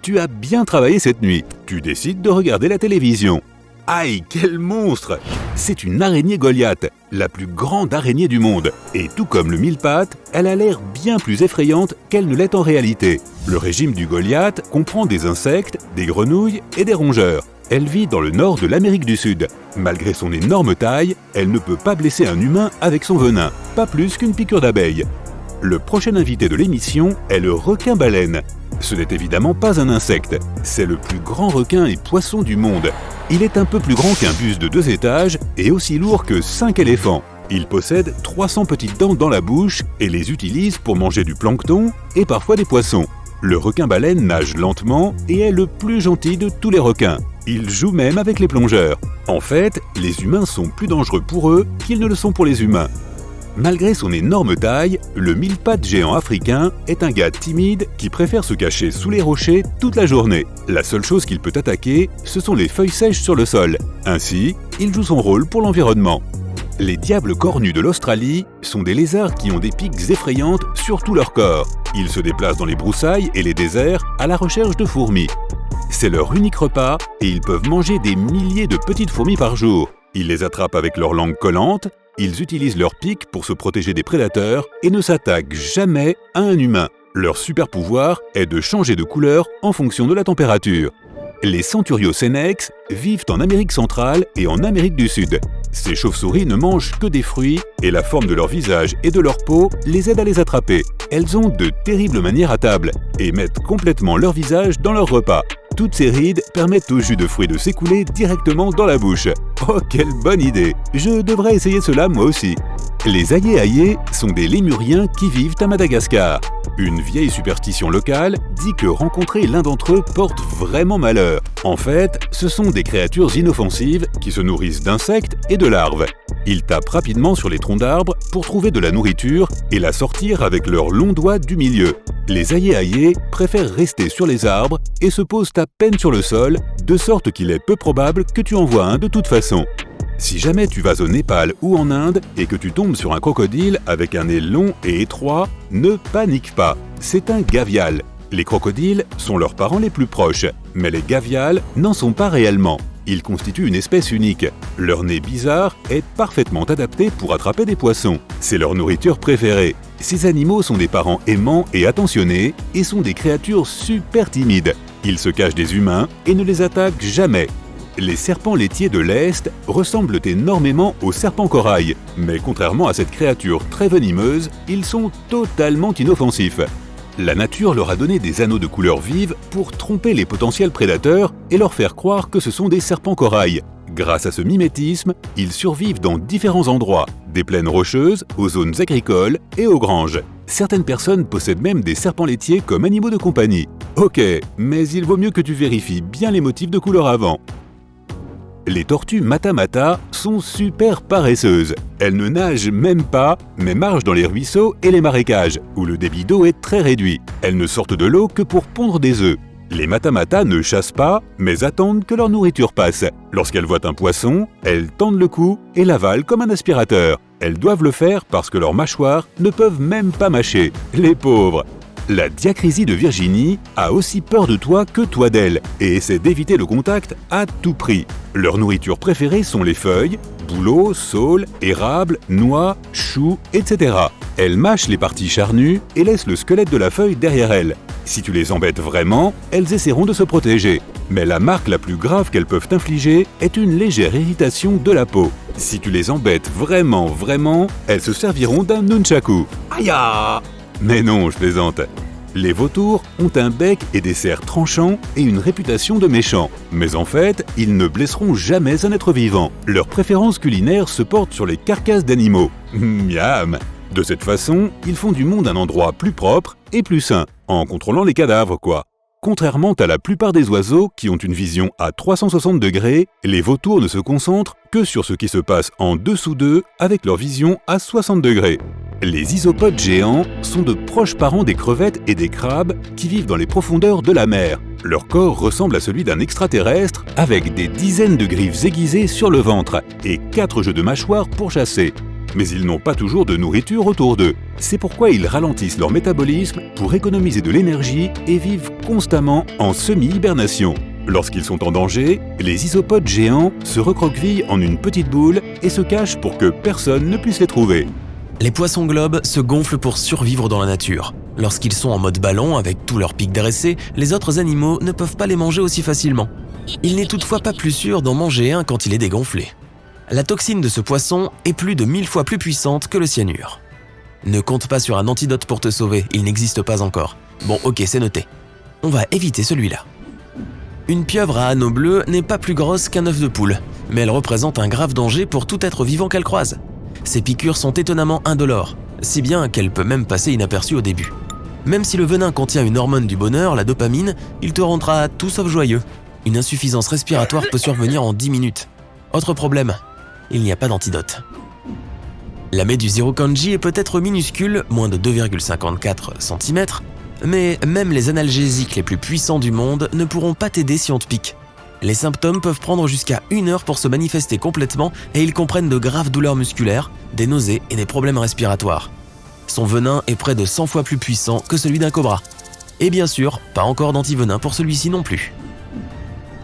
Tu as bien travaillé cette nuit. Tu décides de regarder la télévision. Aïe, quel monstre! C'est une araignée Goliath, la plus grande araignée du monde. Et tout comme le mille-pattes, elle a l'air bien plus effrayante qu'elle ne l'est en réalité. Le régime du Goliath comprend des insectes, des grenouilles et des rongeurs. Elle vit dans le nord de l'Amérique du Sud. Malgré son énorme taille, elle ne peut pas blesser un humain avec son venin, pas plus qu'une piqûre d'abeille. Le prochain invité de l'émission est le requin-baleine. Ce n'est évidemment pas un insecte, c'est le plus grand requin et poisson du monde. Il est un peu plus grand qu'un bus de 2 étages et aussi lourd que 5 éléphants. Il possède 300 petites dents dans la bouche et les utilise pour manger du plancton et parfois des poissons. Le requin-baleine nage lentement et est le plus gentil de tous les requins. Il joue même avec les plongeurs. En fait, les humains sont plus dangereux pour eux qu'ils ne le sont pour les humains. Malgré son énorme taille, le mille-pattes géant africain est un gars timide qui préfère se cacher sous les rochers toute la journée. La seule chose qu'il peut attaquer, ce sont les feuilles sèches sur le sol. Ainsi, il joue son rôle pour l'environnement. Les diables cornus de l'Australie sont des lézards qui ont des piques effrayantes sur tout leur corps. Ils se déplacent dans les broussailles et les déserts à la recherche de fourmis. C'est leur unique repas et ils peuvent manger des milliers de petites fourmis par jour. Ils les attrapent avec leur langue collante. Ils utilisent leurs pics pour se protéger des prédateurs et ne s'attaquent jamais à un humain. Leur super pouvoir est de changer de couleur en fonction de la température. Les Centuriosenex vivent en Amérique centrale et en Amérique du Sud. Ces chauves-souris ne mangent que des fruits et la forme de leur visage et de leur peau les aide à les attraper. Elles ont de terribles manières à table et mettent complètement leur visage dans leur repas. Toutes ces rides permettent au jus de fruits de s'écouler directement dans la bouche. Oh, quelle bonne idée! Je devrais essayer cela moi aussi. Les ayés sont des lémuriens qui vivent à Madagascar. Une vieille superstition locale dit que rencontrer l'un d'entre eux porte vraiment malheur. En fait, ce sont des créatures inoffensives qui se nourrissent d'insectes et de larves. Ils tapent rapidement sur les troncs d'arbres pour trouver de la nourriture et la sortir avec leurs longs doigts du milieu. Les ayés préfèrent rester sur les arbres et se posent à peine sur le sol, de sorte qu'il est peu probable que tu en vois un de toute façon. Si jamais tu vas au Népal ou en Inde et que tu tombes sur un crocodile avec un nez long et étroit, ne panique pas, c'est un gavial. Les crocodiles sont leurs parents les plus proches, mais les gavials n'en sont pas réellement. Ils constituent une espèce unique. Leur nez bizarre est parfaitement adapté pour attraper des poissons. C'est leur nourriture préférée. Ces animaux sont des parents aimants et attentionnés et sont des créatures super timides. Ils se cachent des humains et ne les attaquent jamais. Les serpents laitiers de l'Est ressemblent énormément aux serpents corail, mais contrairement à cette créature très venimeuse, ils sont totalement inoffensifs. La nature leur a donné des anneaux de couleur vive pour tromper les potentiels prédateurs et leur faire croire que ce sont des serpents corail. Grâce à ce mimétisme, ils survivent dans différents endroits, des plaines rocheuses aux zones agricoles et aux granges. Certaines personnes possèdent même des serpents laitiers comme animaux de compagnie. Ok, mais il vaut mieux que tu vérifies bien les motifs de couleur avant. Les tortues mata-mata sont super paresseuses. Elles ne nagent même pas, mais marchent dans les ruisseaux et les marécages, où le débit d'eau est très réduit. Elles ne sortent de l'eau que pour pondre des œufs. Les mata-mata ne chassent pas, mais attendent que leur nourriture passe. Lorsqu'elles voient un poisson, elles tendent le cou et l'avalent comme un aspirateur. Elles doivent le faire parce que leurs mâchoires ne peuvent même pas mâcher. Les pauvres! La diacrisie de Virginie a aussi peur de toi que toi d'elle et essaie d'éviter le contact à tout prix. Leurs nourritures préférées sont les feuilles, bouleaux, saules, érables, noix, choux, etc. Elles mâchent les parties charnues et laissent le squelette de la feuille derrière elles. Si tu les embêtes vraiment, elles essaieront de se protéger. Mais la marque la plus grave qu'elles peuvent infliger est une légère irritation de la peau. Si tu les embêtes vraiment, elles se serviront d'un nunchaku. Aïe! Mais non, je plaisante. Les vautours ont un bec et des serres tranchants et une réputation de méchants. Mais en fait, ils ne blesseront jamais un être vivant. Leur préférence culinaire se porte sur les carcasses d'animaux. Miam! De cette façon, ils font du monde un endroit plus propre et plus sain, en contrôlant les cadavres, quoi. Contrairement à la plupart des oiseaux qui ont une vision à 360 degrés, les vautours ne se concentrent que sur ce qui se passe en dessous d'eux avec leur vision à 60 degrés. Les isopodes géants sont de proches parents des crevettes et des crabes qui vivent dans les profondeurs de la mer. Leur corps ressemble à celui d'un extraterrestre avec des dizaines de griffes aiguisées sur le ventre et 4 jeux de mâchoires pour chasser. Mais ils n'ont pas toujours de nourriture autour d'eux. C'est pourquoi ils ralentissent leur métabolisme pour économiser de l'énergie et vivent constamment en semi-hibernation. Lorsqu'ils sont en danger, les isopodes géants se recroquevillent en une petite boule et se cachent pour que personne ne puisse les trouver. Les poissons globes se gonflent pour survivre dans la nature. Lorsqu'ils sont en mode ballon avec tous leurs pics dressés, les autres animaux ne peuvent pas les manger aussi facilement. Il n'est toutefois pas plus sûr d'en manger un quand il est dégonflé. La toxine de ce poisson est plus de 1000 fois plus puissante que le cyanure. Ne compte pas sur un antidote pour te sauver, il n'existe pas encore. Bon, ok, c'est noté. On va éviter celui-là. Une pieuvre à anneau bleu n'est pas plus grosse qu'un œuf de poule, mais elle représente un grave danger pour tout être vivant qu'elle croise. Ses piqûres sont étonnamment indolores, si bien qu'elle peut même passer inaperçue au début. Même si le venin contient une hormone du bonheur, la dopamine, il te rendra tout sauf joyeux. Une insuffisance respiratoire peut survenir en 10 minutes. Autre problème, il n'y a pas d'antidote. La méduse Irukandji est peut-être minuscule, moins de 2,54 cm, mais même les analgésiques les plus puissants du monde ne pourront pas t'aider si on te pique. Les symptômes peuvent prendre jusqu'à 1 heure pour se manifester complètement et ils comprennent de graves douleurs musculaires, des nausées et des problèmes respiratoires. Son venin est près de 100 fois plus puissant que celui d'un cobra. Et bien sûr, pas encore d'antivenin pour celui-ci non plus.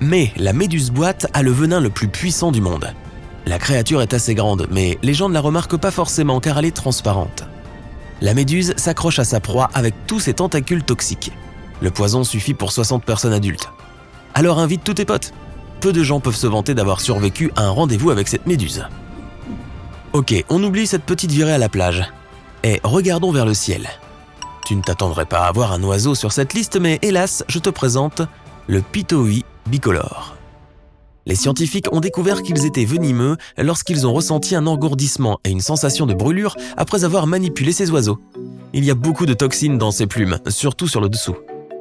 Mais la méduse boîte a le venin le plus puissant du monde. La créature est assez grande, mais les gens ne la remarquent pas forcément car elle est transparente. La méduse s'accroche à sa proie avec tous ses tentacules toxiques. Le poison suffit pour 60 personnes adultes. Alors invite tous tes potes. Peu de gens peuvent se vanter d'avoir survécu à un rendez-vous avec cette méduse. Ok, on oublie cette petite virée à la plage. Et regardons vers le ciel. Tu ne t'attendrais pas à voir un oiseau sur cette liste, mais hélas, je te présente le Pitohui bicolore. Les scientifiques ont découvert qu'ils étaient venimeux lorsqu'ils ont ressenti un engourdissement et une sensation de brûlure après avoir manipulé ces oiseaux. Il y a beaucoup de toxines dans ces plumes, surtout sur le dessous.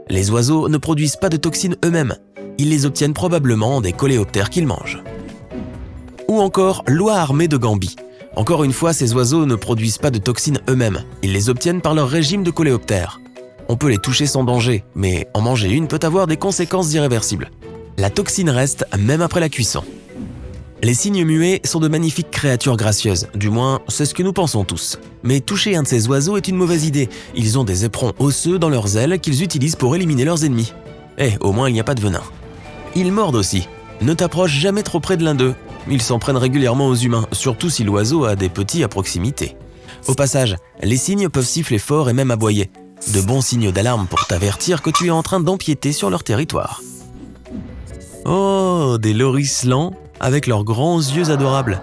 Les oiseaux ne produisent pas de toxines eux-mêmes. Ils les obtiennent probablement des coléoptères qu'ils mangent. Ou encore l'oie armée de Gambie. Encore une fois, ces oiseaux ne produisent pas de toxines eux-mêmes. Ils les obtiennent par leur régime de coléoptères. On peut les toucher sans danger, mais en manger une peut avoir des conséquences irréversibles. La toxine reste même après la cuisson. Les cygnes muets sont de magnifiques créatures gracieuses, du moins c'est ce que nous pensons tous. Mais toucher un de ces oiseaux est une mauvaise idée, ils ont des éperons osseux dans leurs ailes qu'ils utilisent pour éliminer leurs ennemis. Au moins il n'y a pas de venin. Ils mordent aussi, ne t'approche jamais trop près de l'un d'eux, ils s'en prennent régulièrement aux humains, surtout si l'oiseau a des petits à proximité. Au passage, les cygnes peuvent siffler fort et même aboyer, de bons signes d'alarme pour t'avertir que tu es en train d'empiéter sur leur territoire. Oh, des loris lents avec leurs grands yeux adorables.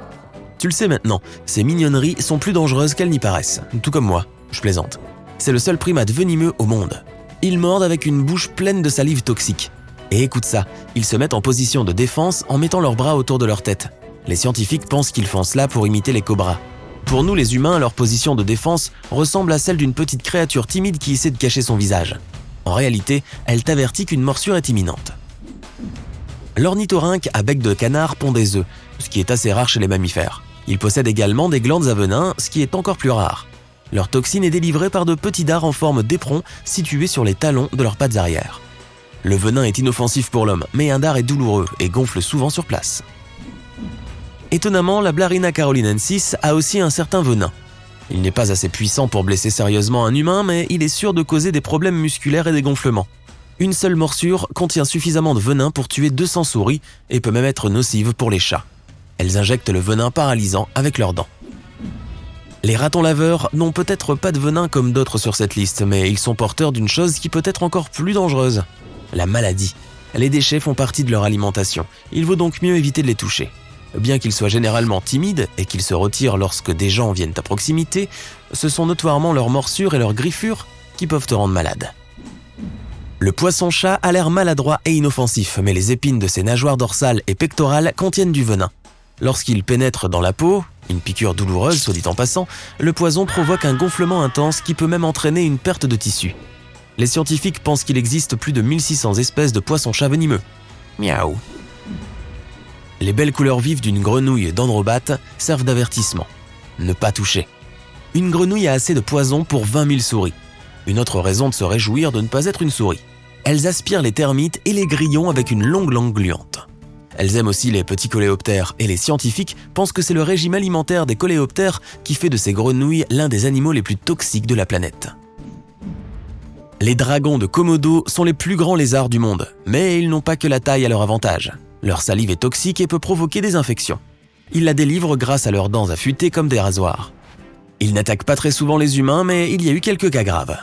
Tu le sais maintenant, ces mignonneries sont plus dangereuses qu'elles n'y paraissent, tout comme moi, je plaisante. C'est le seul primate venimeux au monde. Ils mordent avec une bouche pleine de salive toxique. Et écoute ça, ils se mettent en position de défense en mettant leurs bras autour de leur tête. Les scientifiques pensent qu'ils font cela pour imiter les cobras. Pour nous les humains, leur position de défense ressemble à celle d'une petite créature timide qui essaie de cacher son visage. En réalité, elle t'avertit qu'une morsure est imminente. L'ornithorynque à bec de canard pond des œufs, ce qui est assez rare chez les mammifères. Ils possèdent également des glandes à venin, ce qui est encore plus rare. Leur toxine est délivrée par de petits dards en forme d'éperons situés sur les talons de leurs pattes arrière. Le venin est inoffensif pour l'homme, mais un dard est douloureux et gonfle souvent sur place. Étonnamment, la Blarina carolinensis a aussi un certain venin. Il n'est pas assez puissant pour blesser sérieusement un humain, mais il est sûr de causer des problèmes musculaires et des gonflements. Une seule morsure contient suffisamment de venin pour tuer 200 souris et peut même être nocive pour les chats. Elles injectent le venin paralysant avec leurs dents. Les ratons laveurs n'ont peut-être pas de venin comme d'autres sur cette liste, mais ils sont porteurs d'une chose qui peut être encore plus dangereuse, la maladie. Les déchets font partie de leur alimentation, il vaut donc mieux éviter de les toucher. Bien qu'ils soient généralement timides et qu'ils se retirent lorsque des gens viennent à proximité, ce sont notoirement leurs morsures et leurs griffures qui peuvent te rendre malade. Le poisson-chat a l'air maladroit et inoffensif, mais les épines de ses nageoires dorsales et pectorales contiennent du venin. Lorsqu'il pénètre dans la peau, une piqûre douloureuse soit dit en passant, le poison provoque un gonflement intense qui peut même entraîner une perte de tissu. Les scientifiques pensent qu'il existe plus de 1600 espèces de poissons-chats venimeux. Miaou. Les belles couleurs vives d'une grenouille dendrobate servent d'avertissement. Ne pas toucher. Une grenouille a assez de poison pour 20 000 souris. Une autre raison de se réjouir de ne pas être une souris. Elles aspirent les termites et les grillons avec une longue langue gluante. Elles aiment aussi les petits coléoptères et les scientifiques pensent que c'est le régime alimentaire des coléoptères qui fait de ces grenouilles l'un des animaux les plus toxiques de la planète. Les dragons de Komodo sont les plus grands lézards du monde, mais ils n'ont pas que la taille à leur avantage. Leur salive est toxique et peut provoquer des infections. Ils la délivrent grâce à leurs dents affûtées comme des rasoirs. Ils n'attaquent pas très souvent les humains, mais il y a eu quelques cas graves.